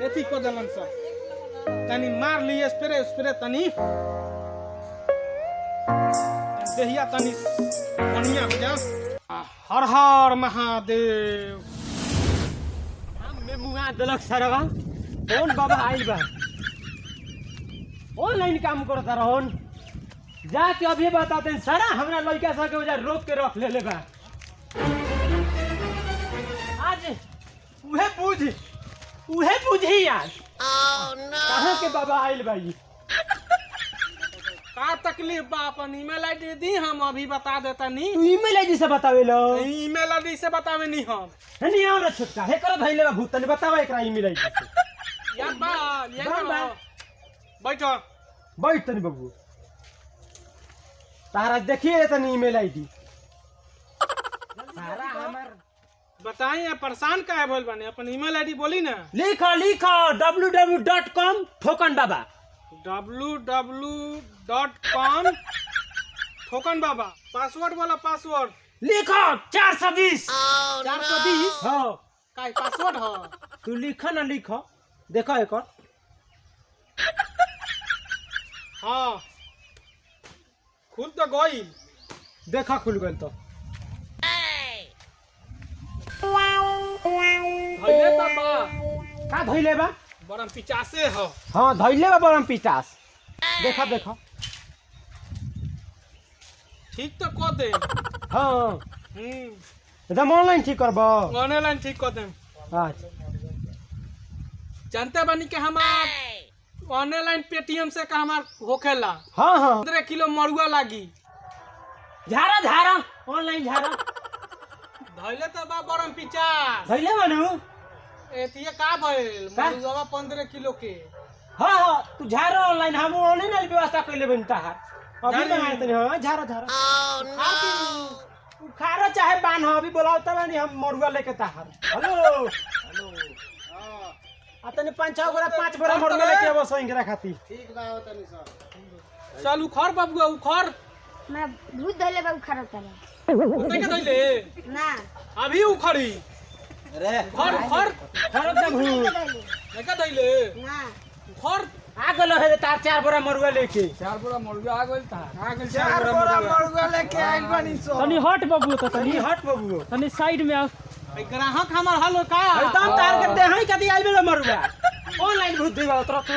एथी को देलन सब तनी मार लिए स्प्रे तनी देहिया तनी बढ़िया हो जा। हर हर महादेव। हम में मुआ दलक सरवा कौन बाबा आइल बा ऑनलाइन काम करता रहन जाके अभी बताते सारा हमरा लड़का सब के वजह रोक के रख ले बा। आज उहे बुझी यार कहाँ के बाबा आइल बा ये का तकलीफ बा अपन ईमेल आईडी दी हम अभी बता देता नी। तू ईमेल आईडी से बतावे लो ईमेल आईडी से बतावे नी हम नहीं और छोटका हे कर धइले बा भूत ने बतावा एकरा ईमेल आईडी से यार बा ये बैठो बैठ तनी बाबू तारा देखिए तनी ईमेल आईडी सारा हमर बताइए परेशान काहे बोल बने अपन ईमेल आईडी बोली ना। लिखो www.com ठोकन बाबा www.com ठोकन बाबा। पासवर्ड बोला पासवर्ड लिखो 420 420 हां का पासवर्ड हो तू लिखो ना लिखो देखो एक और हाँ खुल तो गई देखा खुल गई तो धइले बाबा का धइले बा बरम 50 हो। हां धइले बा बरम 50 देखा देखो ठीक तो कर दे। हां एकदम ऑनलाइन ठीक करबो ऑनलाइन ठीक कर दे। अच्छा जानते बानी के हमार ऑनलाइन पेटीएम से का हमार होखेला हां हां 15 किलो मरुआ लागी झारा ऑनलाइन झारा धइले तो बा बरम 50 धइले बानू एतिए का भइल मरुआ 15 किलो के। हां हां तू झारा ऑनलाइन हम ऑनलाइन व्यवस्था कइले बनता है अभी बनाए तनी हां झारा खारो चाहे बान हो अभी बोलाओ त नहीं हम मरुआ लेके ताहर हेलो आ तनी 5-6 बोरा 5 बोरा मरुआ लेके आबो सोइंगरा खाती ठीक बा हो तनी सर चल उखर बाबूआ उखर मैं भूत धइले बा उखाड़ तले ओते के धइले ना अभी उखड़ी अरे उखर खरब द भू लेके धइले ना उखर आ गलो है तार 4 बोरा मरुआ लेके 4 बोरा मरुआ आ गइल ता आ गइल 4 बोरा मरुआ लेके आइल बानी सो तनी हट बाबू तो तनी हट बाबू तनी साइड में आ ग्राहक हमर हलो का एकदम तार के देहाई कदी आइल मरुआ ऑनलाइन भूत देबा तोरा तू